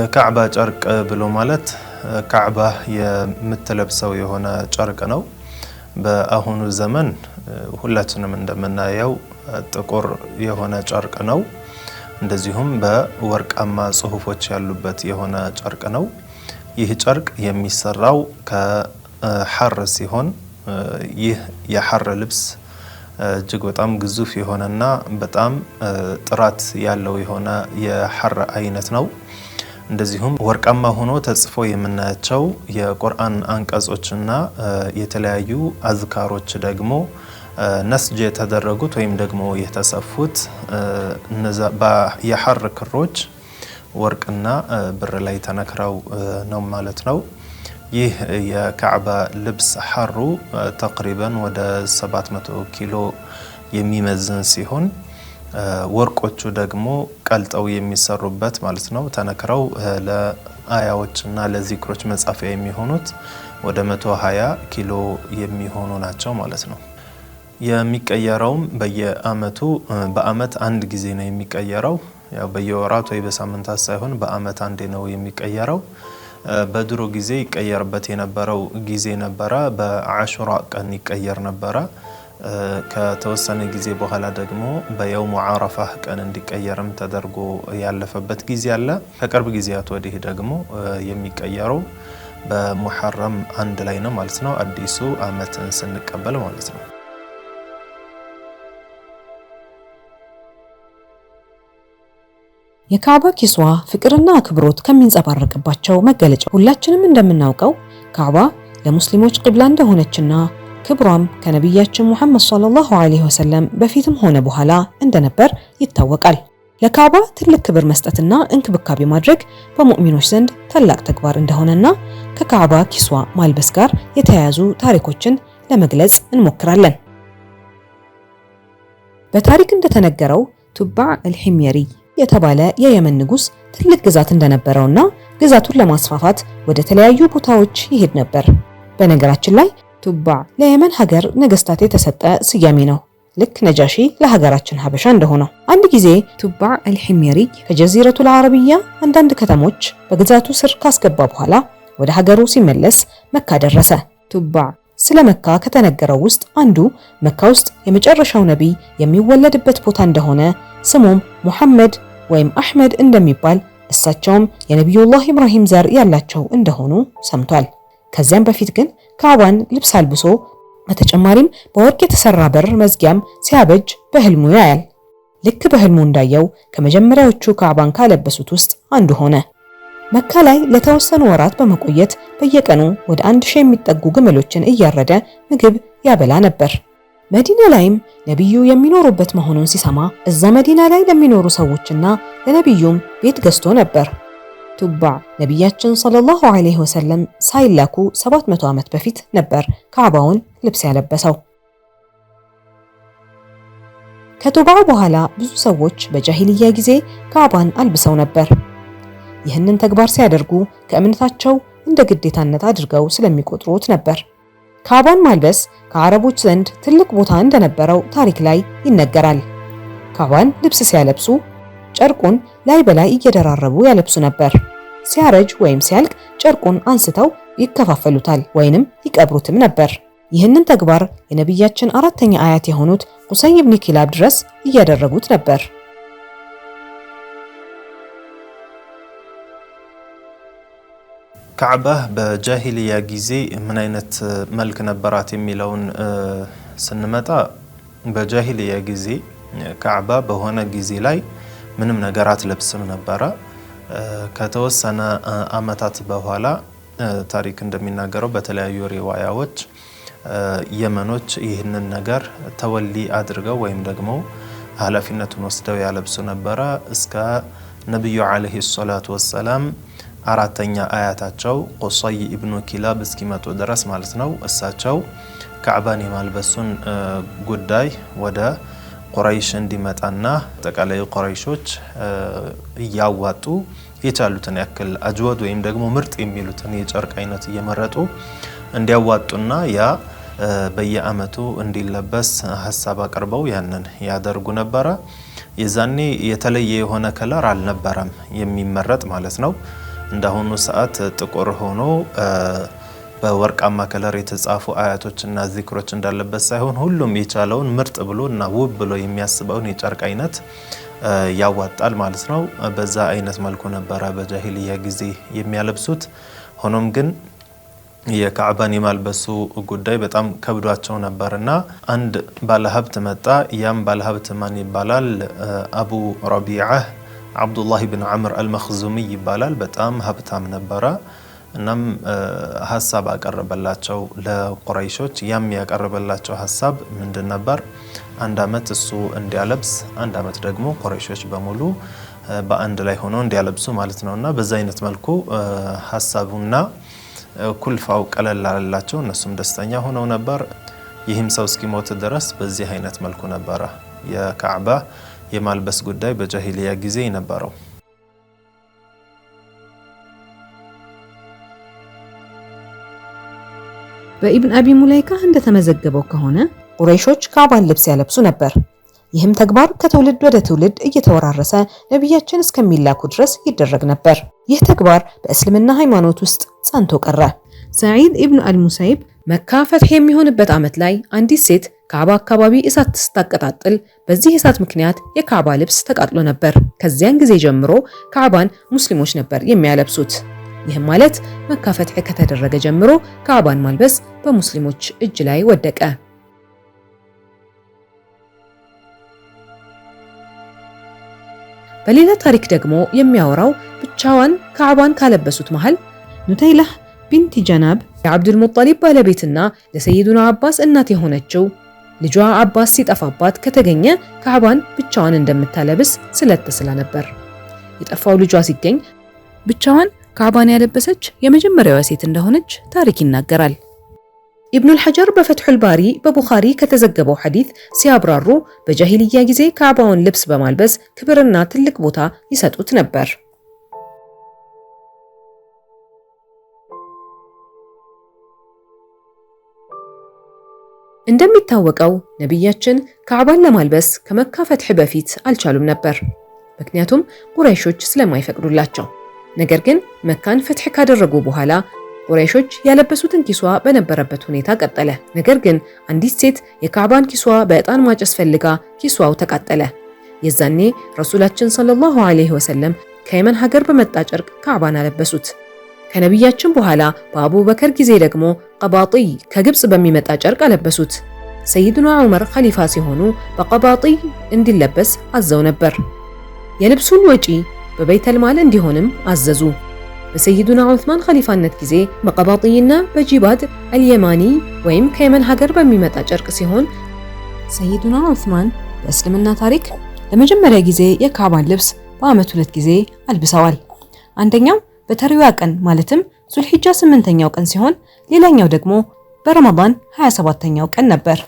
የካዕባ ጨርቅ ብሎ ማለት ካዕባ የምትለብሰው የሆነ ጨርቅ ነው። በአሁኑ ዘመን ሁላችንም እንደምናየው ጥቁር የሆነ ጨርቅ ነው። እንደዚሁም በወርቃማ ጽሁፎች ያሉበት የሆነ ጨርቅ ነው። ይህ ጨርቅ የሚሰራው ከሐር ሲሆን ይህ የሐር ልብስ እጅግ በጣም ግዙፍ የሆነና በጣም ጥራት ያለው የሆነ የሐር አይነት ነው። እንደዚሁም ወርቃማ ሆኖ ተጽፎ የምናያቸው የቁርአን አንቀጾችና የተለያዩ አዝካሮች ደግሞ ነስጅ የተደረጉት ወይም ደግሞ የተሰፉት እነዛ የሐር ክሮች ወርቅና ብር ላይ ተነክረው ነው ማለት ነው። ይህ የካዕባ ልብስ ሐሩ ተቅሪበን ወደ 700 ኪሎ የሚመዝን ሲሆን ወርቆቹ ደግሞ ቀልጠው የሚሰሩበት ማለት ነው። ተነክረው ለአያዎችና ለዚክሮች መጻፊያ የሚሆኑት ወደ 120 ኪሎ የሚሆኑ ናቸው ማለት ነው። የሚቀየረውም በየአመቱ በአመት አንድ ጊዜ ነው የሚቀየረው። ያው በየወራት ወይ በሳምንታት ሳይሆን በአመት አንዴ ነው የሚቀየረው። በድሮ ጊዜ ይቀየርበት የነበረው ጊዜ ነበረ። በአሹራ ቀን ይቀየር ነበረ። ከተወሰነ ጊዜ በኋላ ደግሞ በየውሙ ዓረፋ ቀን እንዲቀየርም ተደርጎ ያለፈበት ጊዜ አለ። ከቅርብ ጊዜያት ወዲህ ደግሞ የሚቀየረው በሙሐረም አንድ ላይ ነው ማለት ነው። አዲሱ አመትን ስንቀበል ማለት ነው። የካዕባ ኪስዋ ፍቅርና አክብሮት ከሚንጸባረቅባቸው መገለጫ ሁላችንም እንደምናውቀው ካዕባ ለሙስሊሞች ቂብላ እንደሆነችና ክብሯም ከነቢያችን ሙሐመድ ሰለላሁ ዐለይሂ ወሰለም በፊትም ሆነ በኋላ እንደነበር ይታወቃል። ለካዕባ ትልቅ ክብር መስጠትና እንክብካቤ ማድረግ በሙእሚኖች ዘንድ ታላቅ ተግባር እንደሆነና ከካዕባ ኪስዋ ማልበስ ጋር የተያያዙ ታሪኮችን ለመግለጽ እንሞክራለን። በታሪክ እንደተነገረው ቱባዕ አልሂምየሪ የተባለ የየመን ንጉስ ትልቅ ግዛት እንደነበረውና ግዛቱን ለማስፋፋት ወደ ተለያዩ ቦታዎች ይሄድ ነበር። በነገራችን ላይ ቱባዕ ለየመን ሀገር ነገስታት የተሰጠ ስያሜ ነው። ልክ ነጃሺ ለሀገራችን ሀበሻ እንደሆነው። አንድ ጊዜ ቱባዕ አልሂምየሪ ከጀዚረቱል አረቢያ አንዳንድ ከተሞች በግዛቱ ስር ካስገባ በኋላ ወደ ሀገሩ ሲመለስ መካ ደረሰ። ቱባዕ ስለ መካ ከተነገረው ውስጥ አንዱ መካ ውስጥ የመጨረሻው ነቢይ የሚወለድበት ቦታ እንደሆነ ስሙም ሙሐመድ ወይም አህመድ እንደሚባል እሳቸውም የነቢዩላህ ኢብራሂም ዘር ያላቸው እንደሆኑ ሰምቷል። ከዚያም በፊት ግን ካዕባን ልብስ አልብሶ በተጨማሪም በወርቅ የተሰራ በር መዝጊያም ሲያበጅ በህልሙ ያያል። ልክ በህልሙ እንዳየው ከመጀመሪያዎቹ ካዕባን ካለበሱት ውስጥ አንዱ ሆነ። መካ ላይ ለተወሰኑ ወራት በመቆየት በየቀኑ ወደ 1000 የሚጠጉ ግመሎችን እያረደ ምግብ ያበላ ነበር። መዲና ላይም ነብዩ የሚኖሩበት መሆኑን ሲሰማ እዛ መዲና ላይ ለሚኖሩ ሰዎችና ለነብዩም ቤት ገዝቶ ነበር። ቱባዕ ነቢያችን ሰለላሁ ዐለይሂ ወሰለም ሳይላኩ 700 ዓመት በፊት ነበር ካዕባውን ልብስ ያለበሰው። ከቱባዕ በኋላ ብዙ ሰዎች በጃሂልያ ጊዜ ካዕባን አልብሰው ነበር። ይህንን ተግባር ሲያደርጉ ከእምነታቸው እንደ ግዴታነት አድርገው ስለሚቆጥሩት ነበር። ካዕባን ማልበስ ከአረቦች ዘንድ ትልቅ ቦታ እንደነበረው ታሪክ ላይ ይነገራል። ካዕባን ልብስ ሲያለብሱ ጨርቁን ላይ በላይ እየደራረቡ ያለብሱ ነበር። ሲያረጅ ወይም ሲያልቅ ጨርቁን አንስተው ይከፋፈሉታል ወይንም ይቀብሩትም ነበር። ይህንን ተግባር የነቢያችን አራተኛ አያት የሆኑት ቁሰይ ኢብኑ ኪላብ ድረስ እያደረጉት ነበር። ካዕባ በጃሂልያ ጊዜ ምን አይነት መልክ ነበራት የሚለውን ስንመጣ በጃሂልያ ጊዜ ካዕባ በሆነ ጊዜ ላይ ምንም ነገር አትለብስም ነበረ። ከተወሰነ አመታት በኋላ ታሪክ እንደሚናገረው በተለያዩ ሪዋያዎች የመኖች ይህንን ነገር ተወሊ አድርገው ወይም ደግሞ ኃላፊነቱን ወስደው ያለብሱ ነበረ እስከ ነብዩ አለይሂ ሰላቱ ወሰላም አራተኛ አያታቸው ቁሰይ ኢብኑ ኪላብ እስኪመጡ ድረስ ማለት ነው። እሳቸው ካዕባን የማልበሱን ጉዳይ ወደ ቁረይሽ እንዲመጣና አጠቃላይ ቁረይሾች እያዋጡ የቻሉትን ያክል አጅወድ ወይም ደግሞ ምርጥ የሚሉትን የጨርቅ አይነት እየመረጡ እንዲያዋጡና ያ በየአመቱ እንዲለበስ ሐሳብ አቅርበው ያንን ያደርጉ ነበረ። የዛኔ የተለየ የሆነ ከለር አልነበረም የሚመረጥ ማለት ነው። እንዳሁኑ ሰዓት ጥቁር ሆኖ በወርቃማ ከለር የተጻፉ አያቶችና ዚክሮች እንዳለበት ሳይሆን ሁሉም የቻለውን ምርጥ ብሎና ውብ ብሎ የሚያስበውን የጨርቅ አይነት ያዋጣል ማለት ነው። በዛ አይነት መልኩ ነበረ በጃሂልያ ጊዜ የሚያለብሱት። ሆኖም ግን የካዕባን የማልበሱ ጉዳይ በጣም ከብዷቸው ነበርና አንድ ባለሀብት መጣ። ያም ባለሀብት ማን ይባላል? አቡ ረቢዓ አብዱላህ ብን ዐምር አልመኽዙሚ ይባላል። በጣም ሀብታም ነበረ። እናም ሀሳብ አቀረበላቸው ለቁረይሾች። ያም ያቀረበላቸው ሀሳብ ምንድን ነበር? አንድ አመት እሱ እንዲያለብስ፣ አንድ አመት ደግሞ ቁረይሾች በሙሉ በአንድ ላይ ሆነው እንዲያለብሱ ማለት ነውና በዛ አይነት መልኩ ሀሳቡና ኩልፋው ቀለል አላቸው። እነሱም ደስተኛ ሆነው ነበር። ይህም ሰው እስኪሞት ድረስ በዚህ አይነት መልኩ ነበረ የካዕባ የማልበስ ጉዳይ በጃሂልያ ጊዜ የነበረው። በኢብን አቢ ሙለይካ እንደተመዘገበው ከሆነ ቁረይሾች ካዕባን ልብስ ያለብሱ ነበር። ይህም ተግባር ከትውልድ ወደ ትውልድ እየተወራረሰ ነቢያችን እስከሚላኩ ድረስ ይደረግ ነበር። ይህ ተግባር በእስልምና ሃይማኖት ውስጥ ጸንቶ ቀረ። ሰዒድ ኢብኑ አልሙሰይብ መካ ፈትሕ የሚሆንበት ዓመት ላይ አንዲት ሴት ካዕባ አካባቢ እሳት ስታቀጣጥል በዚህ እሳት ምክንያት የካዕባ ልብስ ተቃጥሎ ነበር። ከዚያን ጊዜ ጀምሮ ካዕባን ሙስሊሞች ነበር የሚያለብሱት። ይህም ማለት መካ ፈትሕ ከተደረገ ጀምሮ ካዕባን ማልበስ በሙስሊሞች እጅ ላይ ወደቀ። በሌላ ታሪክ ደግሞ የሚያወራው ብቻዋን ካዕባን ካለበሱት መሃል ኑተይላህ ቢንት ጀናብ የአብዱል ሙጠሊብ ባለቤትና ለሰይዱና አባስ እናት የሆነችው ልጇ አባስ ሲጠፋባት ከተገኘ ካዕባን ብቻዋን እንደምታለብስ ስለተስላ ነበር። የጠፋው ልጇ ሲገኝ ብቻዋን ካዕባን ያለበሰች የመጀመሪያዋ ሴት እንደሆነች ታሪክ ይናገራል። ኢብኑል ሐጀር በፈትሑል ባሪ በቡኻሪ ከተዘገበው ሐዲስ ሲያብራሩ በጃሂልያ ጊዜ ካዕባውን ልብስ በማልበስ ክብርና ትልቅ ቦታ ይሰጡት ነበር። እንደሚታወቀው ነቢያችን ካዕባን ለማልበስ ከመካ ፈትሕ በፊት አልቻሉም ነበር፣ ምክንያቱም ቁረይሾች ስለማይፈቅዱላቸው። ነገር ግን መካን ፈትሕ ካደረጉ በኋላ ቁረይሾች ያለበሱትን ኪሷ በነበረበት ሁኔታ ቀጠለ። ነገር ግን አንዲት ሴት የካዕባን ኪሷ በዕጣን ማጨስ ፈልጋ ኪሷው ተቃጠለ። የዛኔ ረሱላችን ሰለላሁ ዐለይሂ ወሰለም ከየመን ሀገር በመጣ ጨርቅ ካዕባን አለበሱት። ከነቢያችን በኋላ በአቡበከር ጊዜ ደግሞ ቀባጢይ ከግብጽ በሚመጣ ጨርቅ አለበሱት። ሰይዱና ዑመር ኸሊፋ ሲሆኑ በቀባጢይ እንዲለበስ አዘው ነበር። የልብሱን ወጪ በበይተል ማል እንዲሆንም አዘዙ። በሰይዱና ዑስማን ኸሊፋነት ጊዜ በቀባጢይና በጂባድ አልየማኒ ወይም ከየመን ሀገር በሚመጣ ጨርቅ ሲሆን ሰይዱና ዑስማን በእስልምና ታሪክ ለመጀመሪያ ጊዜ የካዕባን ልብስ በዓመት 2 ጊዜ አልብሰዋል። አንደኛው በተሪዋ ቀን ማለትም ዙልሂጃ 8ኛው ቀን ሲሆን ሌላኛው ደግሞ በረመዳን 27ኛው ቀን ነበር።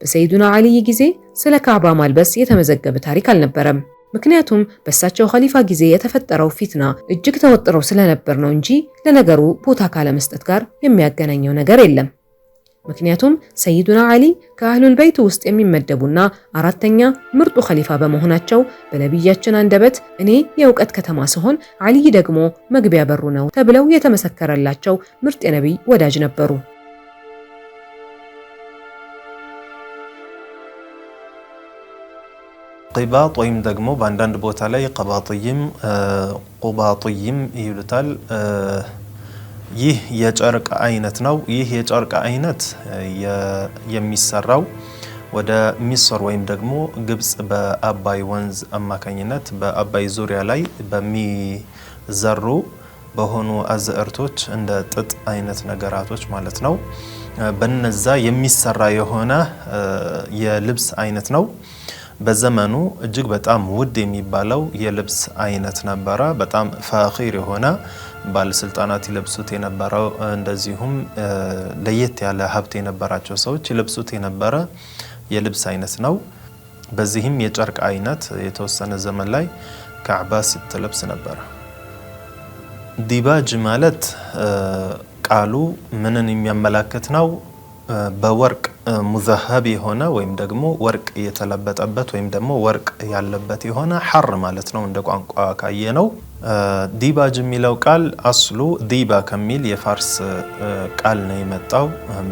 በሰይዱና አልይ ጊዜ ስለ ካዕባ ማልበስ የተመዘገበ ታሪክ አልነበረም። ምክንያቱም በእሳቸው ኸሊፋ ጊዜ የተፈጠረው ፊትና እጅግ ተወጥረው ስለነበር ነው እንጂ ለነገሩ ቦታ ካለመስጠት ጋር የሚያገናኘው ነገር የለም። ምክንያቱም ሰይዱና አሊ ከአህሉል በይት ውስጥ የሚመደቡና 4ኛ ምርጡ ኸሊፋ በመሆናቸው በነቢያችን አንደበት እኔ የእውቀት ከተማ ሲሆን አሊ ደግሞ መግቢያ በሩ ነው ተብለው የተመሰከረላቸው ምርጥ የነቢይ ወዳጅ ነበሩ። ቂባጥ ወይም ደግሞ በአንዳንድ ቦታ ላይ ቀባጢይም ቁባጢይም ይሉታል። ይህ የጨርቅ አይነት ነው። ይህ የጨርቅ አይነት የሚሰራው ወደ ሚስር ወይም ደግሞ ግብጽ በአባይ ወንዝ አማካኝነት በአባይ ዙሪያ ላይ በሚዘሩ በሆኑ አዝዕርቶች እንደ ጥጥ አይነት ነገራቶች ማለት ነው። በነዛ የሚሰራ የሆነ የልብስ አይነት ነው። በዘመኑ እጅግ በጣም ውድ የሚባለው የልብስ አይነት ነበረ። በጣም ፋኺር የሆነ ባለስልጣናት ይለብሱት የነበረው እንደዚሁም ለየት ያለ ሀብት የነበራቸው ሰዎች ይለብሱት የነበረ የልብስ አይነት ነው። በዚህም የጨርቅ አይነት የተወሰነ ዘመን ላይ ካዕባ ስትለብስ ነበረ። ዲባጅ ማለት ቃሉ ምንን የሚያመላክት ነው? በወርቅ ሙዘሀብ የሆነ ወይም ደግሞ ወርቅ የተለበጠበት ወይም ደግሞ ወርቅ ያለበት የሆነ ሐር ማለት ነው። እንደ ቋንቋ ካየ ነው ዲባጅ የሚለው ቃል አስሉ ዲባ ከሚል የፋርስ ቃል ነው የመጣው።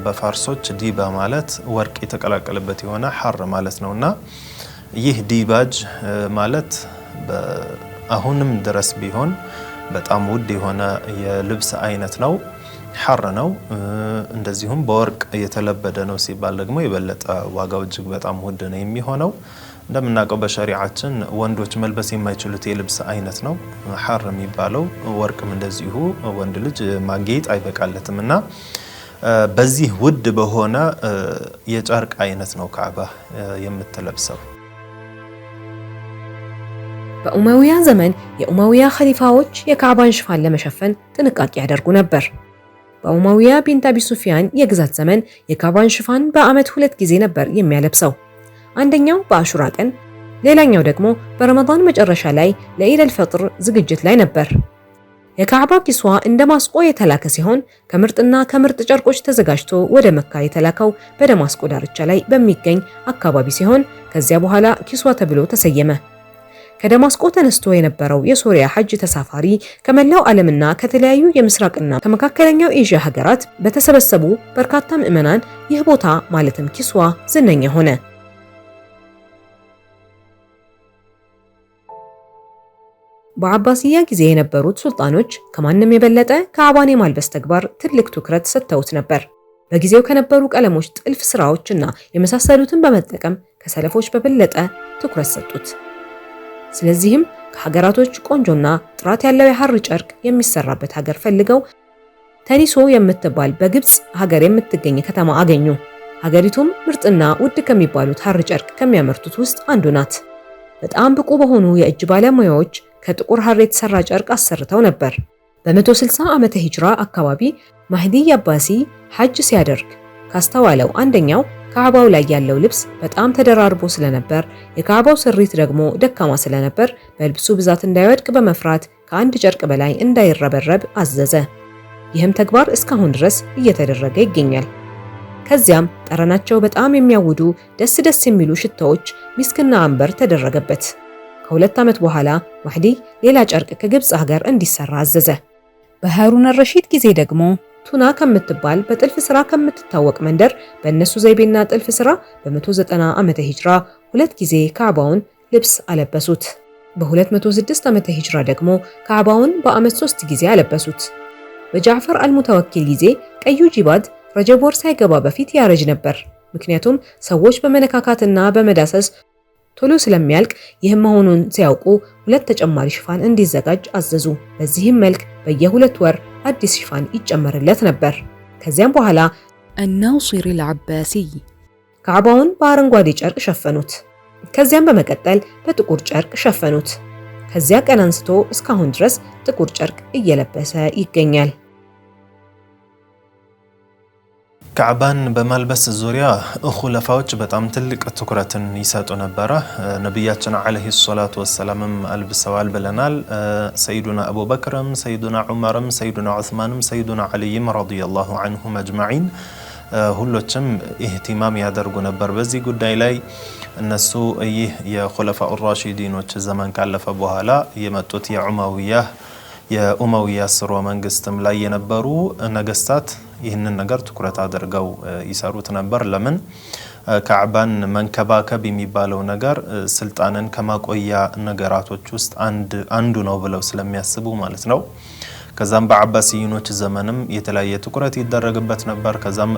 በፋርሶች ዲባ ማለት ወርቅ የተቀላቀለበት የሆነ ሐር ማለት ነውና ይህ ዲባጅ ማለት አሁንም ድረስ ቢሆን በጣም ውድ የሆነ የልብስ አይነት ነው። ሐር ነው። እንደዚሁም በወርቅ የተለበደ ነው ሲባል ደግሞ የበለጠ ዋጋው እጅግ በጣም ውድ ነው የሚሆነው። እንደምናውቀው በሸሪዓችን ወንዶች መልበስ የማይችሉት የልብስ አይነት ነው ሐር የሚባለው። ወርቅም እንደዚሁ ወንድ ልጅ ማጌጥ አይበቃለትምና በዚህ ውድ በሆነ የጨርቅ አይነት ነው ካዕባ የምትለብሰው። በኡመውያ ዘመን የኡመውያ ኸሊፋዎች የካዕባን ሽፋን ለመሸፈን ጥንቃቄ ያደርጉ ነበር። በኡመውያ ቢንት አቢ ሱፊያን የግዛት ዘመን የካዕባን ሽፋን በዓመት 2 ጊዜ ነበር የሚያለብሰው። አንደኛው በአሹራ ቀን፣ ሌላኛው ደግሞ በረመዳን መጨረሻ ላይ ለኢድ አልፈጥር ዝግጅት ላይ ነበር። የካዕባ ኪስዋ እንደ ማስቆ የተላከ ሲሆን ከምርጥና ከምርጥ ጨርቆች ተዘጋጅቶ ወደ መካ የተላከው በደማስቆ ዳርቻ ላይ በሚገኝ አካባቢ ሲሆን ከዚያ በኋላ ኪስዋ ተብሎ ተሰየመ። ከደማስቆ ተነስቶ የነበረው የሶሪያ ሐጅ ተሳፋሪ ከመላው ዓለምና ከተለያዩ የምስራቅና ከመካከለኛው ኤዥያ ሀገራት በተሰበሰቡ በርካታ ምዕመናን ይህ ቦታ ማለትም ኪስዋ ዝነኛ ሆነ። በአባሲያ ጊዜ የነበሩት ሱልጣኖች ከማንም የበለጠ ካዕባን የማልበስ ተግባር ትልቅ ትኩረት ሰጥተውት ነበር። በጊዜው ከነበሩ ቀለሞች፣ ጥልፍ ስራዎችና የመሳሰሉትን በመጠቀም ከሰለፎች በበለጠ ትኩረት ሰጡት። ስለዚህም ከሀገራቶች ቆንጆና ጥራት ያለው የሐር ጨርቅ የሚሰራበት ሀገር ፈልገው ተኒሶ የምትባል በግብጽ ሀገር የምትገኝ ከተማ አገኙ። ሀገሪቱም ምርጥና ውድ ከሚባሉት ሐር ጨርቅ ከሚያመርቱት ውስጥ አንዱ ናት። በጣም ብቁ በሆኑ የእጅ ባለሙያዎች ከጥቁር ሐር የተሰራ ጨርቅ አሰርተው ነበር። በ160 ዓመተ ሂጅራ አካባቢ ማህዲ አባሲ ሐጅ ሲያደርግ ካስተዋለው አንደኛው ካዕባው ላይ ያለው ልብስ በጣም ተደራርቦ ስለነበር የካዕባው ስሪት ደግሞ ደካማ ስለነበር በልብሱ ብዛት እንዳይወድቅ በመፍራት ከአንድ ጨርቅ በላይ እንዳይረበረብ አዘዘ። ይህም ተግባር እስካሁን ድረስ እየተደረገ ይገኛል። ከዚያም ጠረናቸው በጣም የሚያውዱ ደስ ደስ የሚሉ ሽታዎች ሚስክና አንበር ተደረገበት። ከ2 ዓመት በኋላ ማህዲ ሌላ ጨርቅ ከግብጽ ሀገር እንዲሰራ አዘዘ። በሃሩን አልረሺድ ጊዜ ደግሞ ቱና ከምትባል በጥልፍ ስራ ከምትታወቅ መንደር በእነሱ ዘይቤና ጥልፍ ስራ በ190 ዓመተ ሂጅራ 2 ጊዜ ካዕባውን ልብስ አለበሱት። በ206 ዓመተ ሂጅራ ደግሞ ካዕባውን በዓመት 3 ጊዜ አለበሱት። በጃዕፈር አልሙተወኪል ጊዜ ቀዩ ጂባድ ረጀብ ወር ሳይገባ በፊት ያረጅ ነበር። ምክንያቱም ሰዎች በመነካካትና በመዳሰስ ቶሎ ስለሚያልቅ ይህም መሆኑን ሲያውቁ 2 ተጨማሪ ሽፋን እንዲዘጋጅ አዘዙ። በዚህም መልክ በየ2 ወር አዲስ ሽፋን ይጨመርለት ነበር። ከዚያም በኋላ الناصر العباسي ካዕባውን በአረንጓዴ ጨርቅ ሸፈኑት። ከዚያም በመቀጠል በጥቁር ጨርቅ ሸፈኑት። ከዚያ ቀን አንስቶ እስካሁን ድረስ ጥቁር ጨርቅ እየለበሰ ይገኛል። ካዕባን በማልበስ ዙሪያ ኹለፋዎች በጣም ትልቅ ትኩረትን ይሰጡ ነበረ። ነቢያችን ዓለይሂ ሰላቱ ወሰላምም አልብሰዋል ብለናል። ሰይዱና አቡበክርም፣ ሰይዱና ዑመርም፣ ሰይዱና ዑስማንም፣ ሰይዱና ዓሊይም ረዲየላሁ ዐንሁም አጅመዒን ሁሎችም ኢህቲማም ያደርጉ ነበር በዚህ ጉዳይ ላይ። እነሱ ይህ የኹለፋኡ ራሺዲኖች ዘመን ካለፈ በኋላ የመጡት የኡመውያ ስርወ መንግስትም ላይ የነበሩ ነገስታት ይህንን ነገር ትኩረት አድርገው ይሰሩት ነበር። ለምን? ካዕባን መንከባከብ የሚባለው ነገር ስልጣንን ከማቆያ ነገራቶች ውስጥ አንዱ ነው ብለው ስለሚያስቡ ማለት ነው። ከዛም በአባሲይኖች ዘመንም የተለያየ ትኩረት ይደረግበት ነበር። ከዛም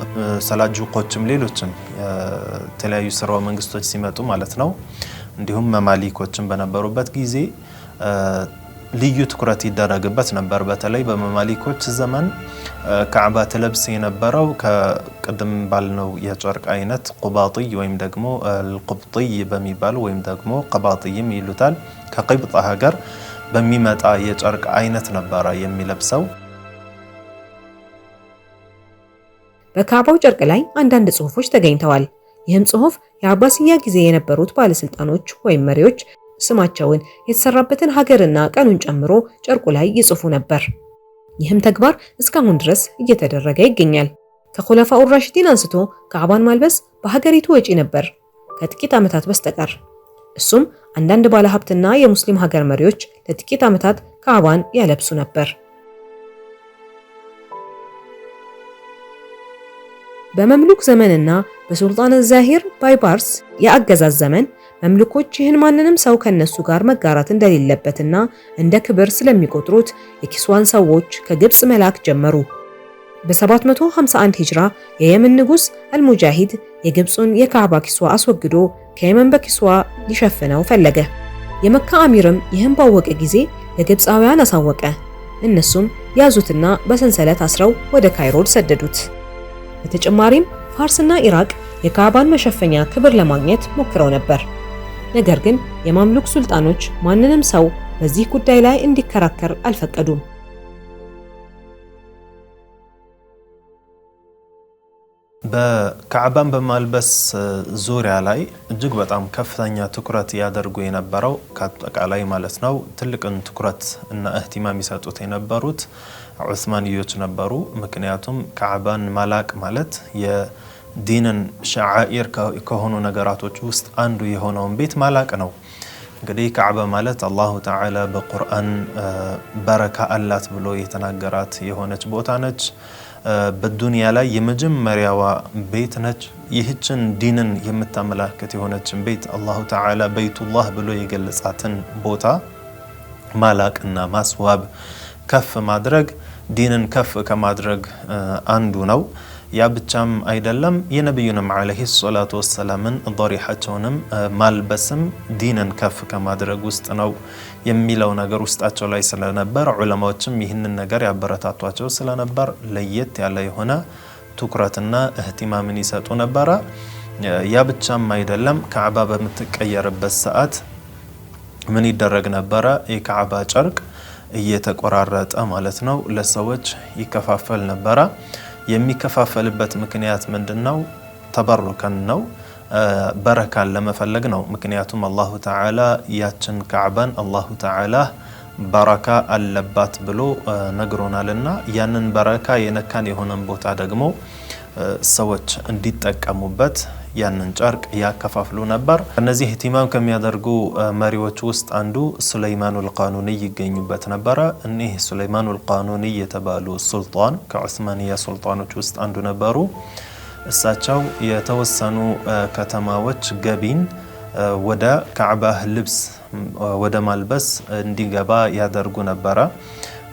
ሰላጁቆችም ሌሎችም የተለያዩ ስርወ መንግስቶች ሲመጡ ማለት ነው፣ እንዲሁም መማሊኮችም በነበሩበት ጊዜ ልዩ ትኩረት ይደረግበት ነበር። በተለይ በመማሊኮች ዘመን ካዕባ ትለብስ የነበረው ከቅድም ባልነው የጨርቅ አይነት ቁባጢይ ወይም ደግሞ አልቁብጢይ በሚባሉ ወይም ደግሞ ቀባጢይም ይሉታል ከቅብጣ ሀገር በሚመጣ የጨርቅ አይነት ነበረ የሚለብሰው። በካዕባው ጨርቅ ላይ አንዳንድ ጽሑፎች ተገኝተዋል። ይህም ጽሑፍ የአባሲያ ጊዜ የነበሩት ባለስልጣኖች ወይም መሪዎች ስማቸውን፣ የተሰራበትን ሀገርና ቀኑን ጨምሮ ጨርቁ ላይ ይጽፉ ነበር። ይህም ተግባር እስካሁን ድረስ እየተደረገ ይገኛል። ከኹለፋኡ ራሺዲን አንስቶ ካዕባን ማልበስ በሀገሪቱ ወጪ ነበር ከጥቂት ዓመታት በስተቀር። እሱም አንዳንድ ባለሀብትና የሙስሊም ሀገር መሪዎች ለጥቂት ዓመታት ካዕባን ያለብሱ ነበር። በመምሉክ ዘመንና በሱልጣን ዛሂር ባይባርስ የአገዛዝ ዘመን መምልኮች ይህን ማንንም ሰው ከነሱ ጋር መጋራት እንደሌለበትና እንደ ክብር ስለሚቆጥሩት የኪስዋን ሰዎች ከግብጽ መላክ ጀመሩ። በ751 ሂጅራ የየመን ንጉስ አልሙጃሂድ የግብጹን የካዕባ ኪስዋ አስወግዶ ከየመን በኪስዋ ሊሸፍነው ፈለገ። የመካ አሚርም ይህን ባወቀ ጊዜ ለግብፃውያን አሳወቀ። እነሱም ያዙትና በሰንሰለት አስረው ወደ ካይሮ ሰደዱት። በተጨማሪም ፋርስና ኢራቅ የካዕባን መሸፈኛ ክብር ለማግኘት ሞክረው ነበር። ነገር ግን የማምሉክ ሱልጣኖች ማንንም ሰው በዚህ ጉዳይ ላይ እንዲከራከር አልፈቀዱም። በካዕባን በማልበስ ዙሪያ ላይ እጅግ በጣም ከፍተኛ ትኩረት ያደርጉ የነበረው ከአጠቃላይ ማለት ነው ትልቅን ትኩረት እና እህቲማም ይሰጡት የነበሩት ዑስማንዮች ነበሩ። ምክንያቱም ካዕባን ማላቅ ማለት የዲንን ሸዓኢር ከሆኑ ነገራቶች ውስጥ አንዱ የሆነውን ቤት ማላቅ ነው። እንግዲህ ካዕባ ማለት አላሁ ተዓላ በቁርአን በረካ አላት ብሎ የተናገራት የሆነች ቦታ ነች። በዱንያ ላይ የመጀመሪያዋ ቤት ነች። ይህችን ዲንን የምታመላክት የሆነችን ቤት አላሁ ተዓላ በይቱላህ ብሎ የገለጻትን ቦታ ማላቅና ማስዋብ ከፍ ማድረግ ዲንን ከፍ ከማድረግ አንዱ ነው። ያ ብቻም አይደለም፣ የነብዩንም አለይሂ ሰላቱ ወሰላምን ضريحቸውንም ማልበስም ዲንን ከፍ ከማድረግ ውስጥ ነው የሚለው ነገር ውስጣቸው ላይ ስለነበር ዑለማዎችም ይህንን ነገር ያበረታቷቸው ስለነበር ለየት ያለ የሆነ ትኩረትና እህቲማምን ይሰጡ ነበር። ያ ብቻም አይደለም፣ ካዕባ በምትቀየርበት ሰዓት ምን ይደረግ ነበር? የካዕባ ጨርቅ እየተቆራረጠ ማለት ነው ለሰዎች ይከፋፈል ነበር። የሚከፋፈልበት ምክንያት ምንድነው? ተበሩከን ነው፣ በረካን ለመፈለግ ነው። ምክንያቱም አላሁ ተዓላ ያችን ካዕባን አላሁ ተዓላ በረካ አለባት ብሎ ነግሮናልና ያንን በረካ የነካን የሆነን ቦታ ደግሞ ሰዎች እንዲጠቀሙበት ያንን ጨርቅ ያከፋፍሉ ነበር። እነዚህ ኢህቲማም ከሚያደርጉ መሪዎች ውስጥ አንዱ ሱለይማኑል ቃኑኒ ይገኙበት ነበር። እኒህ ሱለይማኑል ቃኑኒ የተባሉ ሱልጣን ከዑስማንያ ሱልጣኖች ውስጥ አንዱ ነበሩ። እሳቸው የተወሰኑ ከተማዎች ገቢን ወደ ካዕባ ልብስ ወደ ማልበስ እንዲገባ ያደርጉ ነበረ።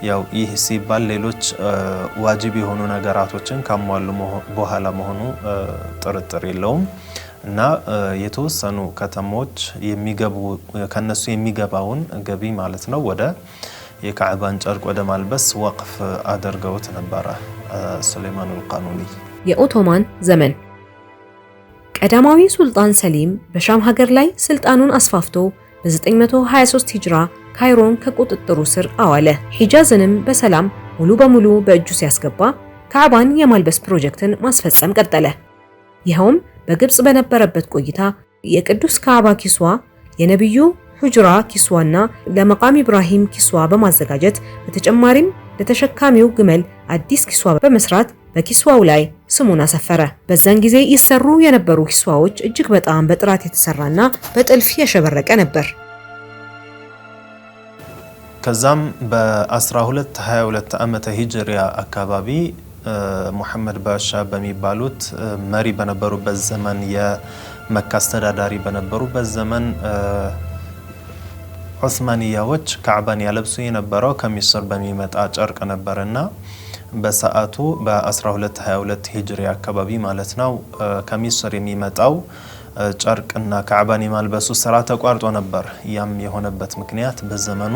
ያው ይህ ሲባል ሌሎች ዋጅብ የሆኑ ነገራቶችን ካሟሉ በኋላ መሆኑ ጥርጥር የለውም እና የተወሰኑ ከተሞች የሚገቡ ከነሱ የሚገባውን ገቢ ማለት ነው ወደ የካዕባን ጨርቅ ወደ ማልበስ ወቅፍ አድርገውት ነበረ ሱለይማኑል ቃኑኒ። የኦቶማን ዘመን ቀዳማዊ ሱልጣን ሰሊም በሻም ሀገር ላይ ስልጣኑን አስፋፍቶ በ923 ሂጅራ ካይሮን ከቁጥጥሩ ስር አዋለ። ሂጃዝንም በሰላም ሙሉ በሙሉ በእጁ ሲያስገባ ካዕባን የማልበስ ፕሮጀክትን ማስፈጸም ቀጠለ። ይኸውም በግብጽ በነበረበት ቆይታ የቅዱስ ካዕባ ኪስዋ፣ የነብዩ ሁጅራ ኪስዋና ለመቃም ኢብራሂም ኪስዋ በማዘጋጀት በተጨማሪም ለተሸካሚው ግመል አዲስ ኪስዋ በመስራት በኪስዋው ላይ ስሙን አሰፈረ። በዛን ጊዜ ይሰሩ የነበሩ ኪስዋዎች እጅግ በጣም በጥራት የተሰራና በጥልፍ ያሸበረቀ ነበር። ከዛም በ1222 ዓመተ ሂጅሪያ አካባቢ ሙሐመድ ባሻ በሚባሉት መሪ በነበሩበት ዘመን የመካ አስተዳዳሪ በነበሩበት ዘመን ዑስማንያዎች ካዕባን ያለብሱ የነበረው ከሚስር በሚመጣ ጨርቅ ነበርና በሰዓቱ በ1222 ሂጅሪ አካባቢ ማለት ነው ከሚስር የሚመጣው ጨርቅና ካዕባን የማልበሱ ስራ ተቋርጦ ነበር። ያም የሆነበት ምክንያት በዘመኑ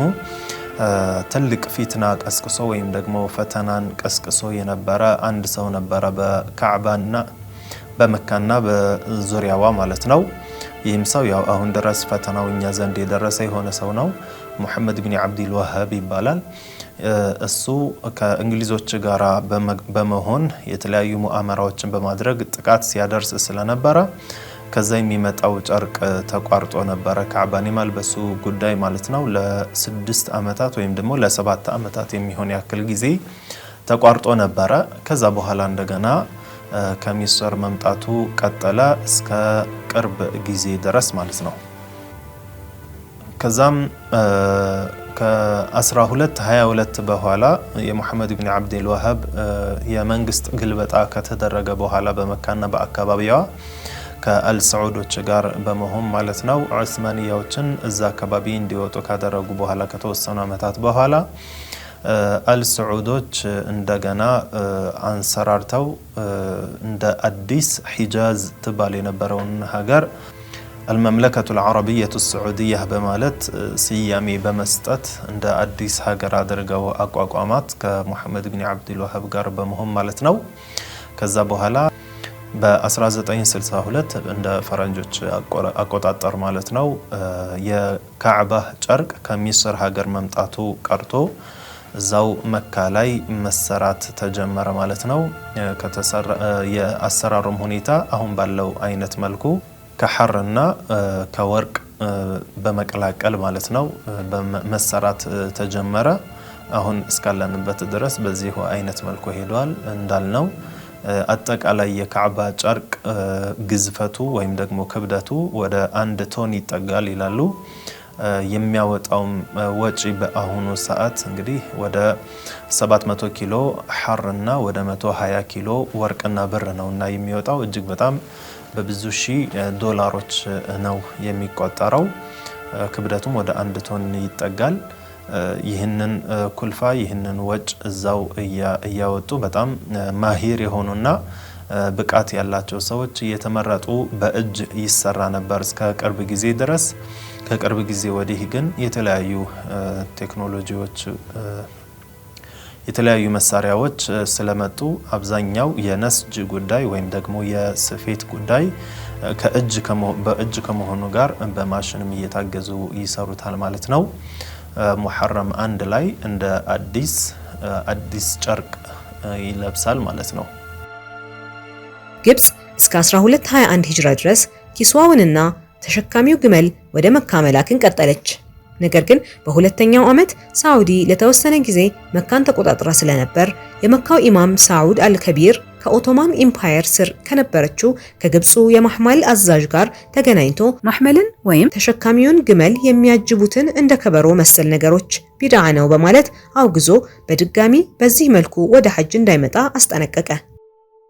ትልቅ ፊትና ቀስቅሶ ወይም ደግሞ ፈተናን ቀስቅሶ የነበረ አንድ ሰው ነበረ በካዕባና በመካና በዙሪያዋ ማለት ነው። ይህም ሰው ያው አሁን ድረስ ፈተናው እኛ ዘንድ የደረሰ የሆነ ሰው ነው። ሙሐመድ ብን አብዱል ወሃብ ይባላል። እሱ ከእንግሊዞች ጋር በመሆን የተለያዩ ሙአመራዎችን በማድረግ ጥቃት ሲያደርስ ስለነበረ ከዛ የሚመጣው ጨርቅ ተቋርጦ ነበረ። ካዕባን የማልበሱ ጉዳይ ማለት ነው ለ6 ዓመታት ወይም ደግሞ ለ7 ዓመታት የሚሆን ያክል ጊዜ ተቋርጦ ነበረ። ከዛ በኋላ እንደገና ከሚስር መምጣቱ ቀጠለ እስከ ቅርብ ጊዜ ድረስ ማለት ነው። ከዛም ከ1222 በኋላ የሙሐመድ ኢብኑ አብዱል ወሃብ የመንግስት ግልበጣ ከተደረገ በኋላ በመካና በአካባቢዋ ከአልሰዑዶች ጋር በመሆን ማለት ነው ዑስማንያዎችን እዛ አካባቢ እንዲወጡ ካደረጉ በኋላ ከተወሰኑ ዓመታት በኋላ አልሰዑዶች እንደገና አንሰራርተው እንደ አዲስ ሒጃዝ ትባል የነበረውን ሀገር المملكة العربية السعودية በማለት ስያሜ በመስጠት እንደ አዲስ ሀገር አድርገው አቋቋማት ከሙሐመድ ኢብኑ አብዱል ወሃብ ጋር በመሆን ማለት ነው። ከዛ በኋላ በ1962 እንደ ፈረንጆች አቆጣጠር ማለት ነው የካዕባ ጨርቅ ከሚስር ሀገር መምጣቱ ቀርቶ እዛው መካ ላይ መሰራት ተጀመረ ማለት ነው። የአሰራሩም ሁኔታ አሁን ባለው አይነት መልኩ ከሐርና ከወርቅ በመቀላቀል ማለት ነው በመሰራት ተጀመረ። አሁን እስካለንበት ድረስ በዚህ አይነት መልኩ ሄዷል። እንዳልነው አጠቃላይ የካዕባ ጨርቅ ግዝፈቱ ወይም ደግሞ ክብደቱ ወደ 1 ቶን ይጠጋል ይላሉ። የሚያወጣውም ወጪ በአሁኑ ሰዓት እንግዲህ ወደ 700 ኪሎ ሐርና ወደ 120 ኪሎ ወርቅና ብር ነውና የሚወጣው እጅግ በጣም በብዙ ሺህ ዶላሮች ነው የሚቆጠረው። ክብደቱም ወደ 1 ቶን ይጠጋል። ይህንን ኩልፋ ይህንን ወጭ እዛው እያወጡ በጣም ማሂር የሆኑና ብቃት ያላቸው ሰዎች እየተመረጡ በእጅ ይሰራ ነበር እስከ ቅርብ ጊዜ ድረስ። ከቅርብ ጊዜ ወዲህ ግን የተለያዩ ቴክኖሎጂዎች የተለያዩ መሳሪያዎች ስለመጡ አብዛኛው የነስጅ ጉዳይ ወይም ደግሞ የስፌት ጉዳይ በእጅ ከመሆኑ ጋር በማሽንም እየታገዙ ይሰሩታል ማለት ነው። ሙሐረም 1 ላይ እንደ አዲስ ጨርቅ ይለብሳል ማለት ነው። ግብጽ እስከ 1221 ሂጅራ ድረስ ኪስዋውንና ተሸካሚው ግመል ወደ መካ መላክን ቀጠለች። ነገር ግን በሁለተኛው ዓመት ሳዑዲ ለተወሰነ ጊዜ መካን ተቆጣጥራ ስለነበር የመካው ኢማም ሳዑድ አልከቢር ከኦቶማን ኢምፓየር ስር ከነበረችው ከግብፁ የማህማል አዛዥ ጋር ተገናኝቶ ማህመልን ወይም ተሸካሚውን ግመል የሚያጅቡትን እንደ ከበሮ መሰል ነገሮች ቢድዓ ነው በማለት አውግዞ በድጋሚ በዚህ መልኩ ወደ ሐጅ እንዳይመጣ አስጠነቀቀ።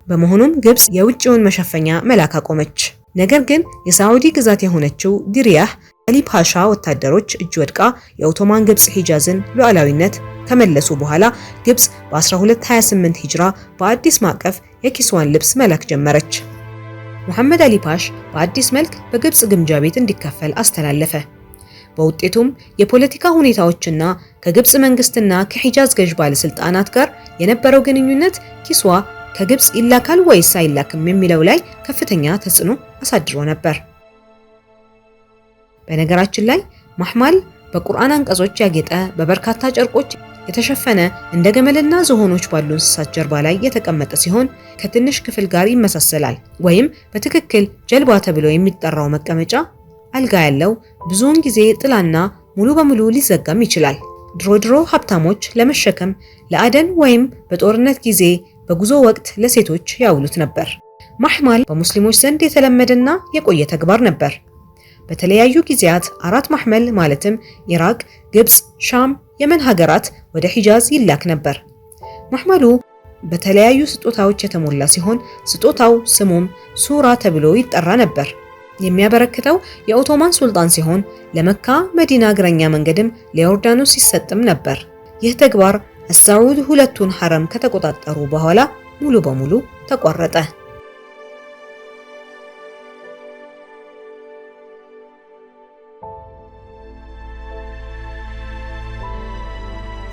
በመሆኑም ግብጽ የውጭውን መሸፈኛ መላክ አቆመች። ነገር ግን የሳዑዲ ግዛት የሆነችው ዲሪያህ አሊ ፓሻ ወታደሮች እጅ ወድቃ የኦቶማን ግብጽ ሂጃዝን ሉዓላዊነት ከመለሱ በኋላ ግብጽ በ1228 ሂጅራ በአዲስ ማዕቀፍ የኪስዋን ልብስ መላክ ጀመረች። ሙሐመድ አሊ ፓሽ በአዲስ መልክ በግብጽ ግምጃ ቤት እንዲከፈል አስተላለፈ። በውጤቱም የፖለቲካ ሁኔታዎችና ከግብጽ መንግስትና ከሂጃዝ ገዥ ባለስልጣናት ጋር የነበረው ግንኙነት ኪስዋ ከግብጽ ይላካል ወይስ አይላክም የሚለው ላይ ከፍተኛ ተጽዕኖ አሳድሮ ነበር። በነገራችን ላይ ማህማል በቁርአን አንቀጾች ያጌጠ በበርካታ ጨርቆች የተሸፈነ እንደ ገመልና ዝሆኖች ባሉ እንስሳት ጀርባ ላይ የተቀመጠ ሲሆን ከትንሽ ክፍል ጋር ይመሳሰላል። ወይም በትክክል ጀልባ ተብሎ የሚጠራው መቀመጫ አልጋ ያለው ብዙውን ጊዜ ጥላና ሙሉ በሙሉ ሊዘጋም ይችላል። ድሮ ሀብታሞች ለመሸከም ለአደን ወይም በጦርነት ጊዜ በጉዞ ወቅት ለሴቶች ያውሉት ነበር። ማህማል በሙስሊሞች ዘንድ የተለመደና የቆየ ተግባር ነበር። በተለያዩ ጊዜያት 4 ማህመል ማለትም ኢራቅ፣ ግብጽ፣ ሻም፣ የመን ሀገራት ወደ ሂጃዝ ይላክ ነበር። ማህመሉ በተለያዩ ስጦታዎች የተሞላ ሲሆን ስጦታው ስሙም ሱራ ተብሎ ይጠራ ነበር። የሚያበረክተው የኦቶማን ሱልጣን ሲሆን ለመካ መዲና እግረኛ መንገድም ለዮርዳኖስ ሲሰጥም ነበር። ይህ ተግባር አሳዑድ ሁለቱን ሐረም ከተቆጣጠሩ በኋላ ሙሉ በሙሉ ተቋረጠ።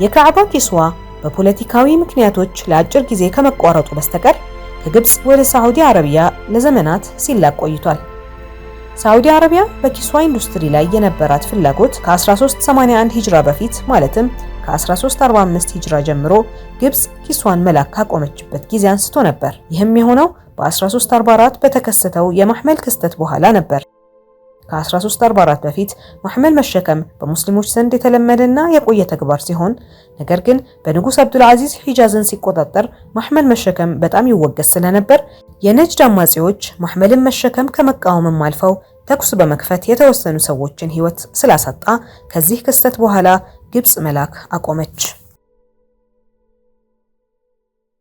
የካዕባ ኪስዋ በፖለቲካዊ ምክንያቶች ለአጭር ጊዜ ከመቋረጡ በስተቀር ከግብጽ ወደ ሳዑዲ አረቢያ ለዘመናት ሲላክ ቆይቷል። ሳዑዲ አረቢያ በኪስዋ ኢንዱስትሪ ላይ የነበራት ፍላጎት ከ1381 ሂጅራ በፊት ማለትም ከ1345 ሂጅራ ጀምሮ ግብጽ ኪስዋን መላክ ካቆመችበት ጊዜ አንስቶ ነበር። ይህም የሆነው በ1344 በተከሰተው የማህመል ክስተት በኋላ ነበር። ከ1344 በፊት ማህመል መሸከም በሙስሊሞች ዘንድ የተለመደና የቆየ ተግባር ሲሆን ነገር ግን በንጉስ አብዱል አዚዝ ሂጃዝን ሲቆጣጠር ማህመል መሸከም በጣም ይወገዝ ስለነበር የነጅድ አማጺዎች ማህመልን መሸከም ከመቃወምም አልፈው ተኩስ በመክፈት የተወሰኑ ሰዎችን ሕይወት ስላሳጣ ከዚህ ክስተት በኋላ ግብጽ መላክ አቆመች።